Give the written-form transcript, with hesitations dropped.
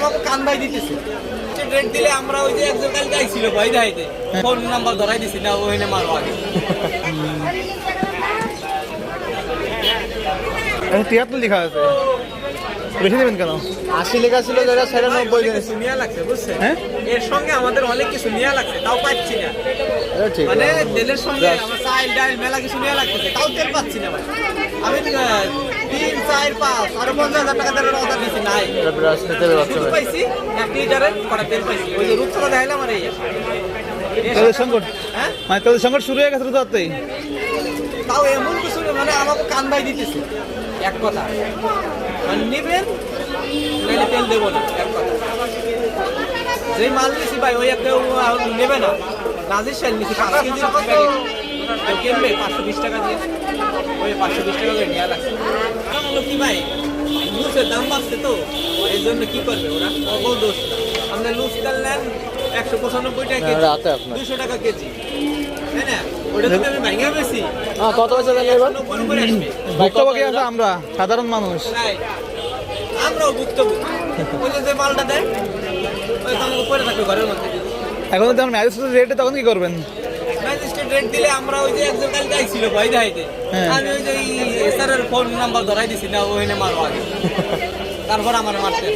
আমাকে কান্দাই দিতেছে রেট দিলে আমরা ওই যে একজন কালকে আইছিল ভাই দাইতে ফোন নাম্বার ধরাই দিছি না ওইনে মারো আগে। 73 লেখা আছে, বেশি নেবেন কেন? 80 লেখা ছিল, যেটা 96 কিছু নিয়ে লাগছে বুঝছেন। হ্যাঁ, এর সঙ্গে আমাদের অনেক কিছু নিয়ে লাগছে, তাও পাচ্ছি না। ঠিক মানে তেলের সঙ্গে আমার চাল ডাল মেলা কিছু নিয়ে লাগতেছে, তাও তেল পাচ্ছি না ভাই। আমি 3, 4, 5 আরো 50,000 টাকা তেলের অর্ডার দিছি, নাই শুধু পাইছি 1 লিটারের কটা তেল পাইছি। ওই যে রূপসরা দেখাইলাম আর এই তেলের সংকট, হ্যাঁ মানে তেলের সংকট শুরু হয়ে গেছে তো তাতেই। তাও এমন কিছু না, মানে আমাকে কান্দাই দিতেছে এক কথা, মানে নেবেন নাহলে তেল দেবো না, এক কথা। যে মাল নিছি ভাই ওই একটা নেবে না, নাজির শাল নিছি 5 কেজির প্যাকেট, কিনবে 520 টাকা দিয়ে, ওই 520 টাকা করে নেওয়া লাগছে। কারণ হলো কি ভাই, লুচের দাম বাড়ছে তো, এই জন্য কি করবে ওরা, অবল দোষ। আপনি লুচ তেল নেন 195 টাকা কেজি, 200 টাকা কেজি, তাই না? ওটা যদি আমি ভাঙিয়ে বেশি কত পয়সা দেন এবার? 90 করে আসবে। ভুক্তভোগী আছে আমরা, সাধারণ মানুষ। তাই আমরাও ভুক্তভোগী। ওই যে মালটা দেয় ওই তো আমাকে পরে থাকবে ঘরের মধ্যে। এখন যদি আমার ম্যাজিস্ট্রেট রেটে, তখন কি করবেন? ম্যাজিস্ট্রেট রেট দিলে আমরা ওই যে একজন কালকে আইছিল ভাই দাইতে, আমি ওই যে স্যারের ফোন নাম্বার ধরাই দিছি না ওইনে মারো আগে, তারপর আমার মারতে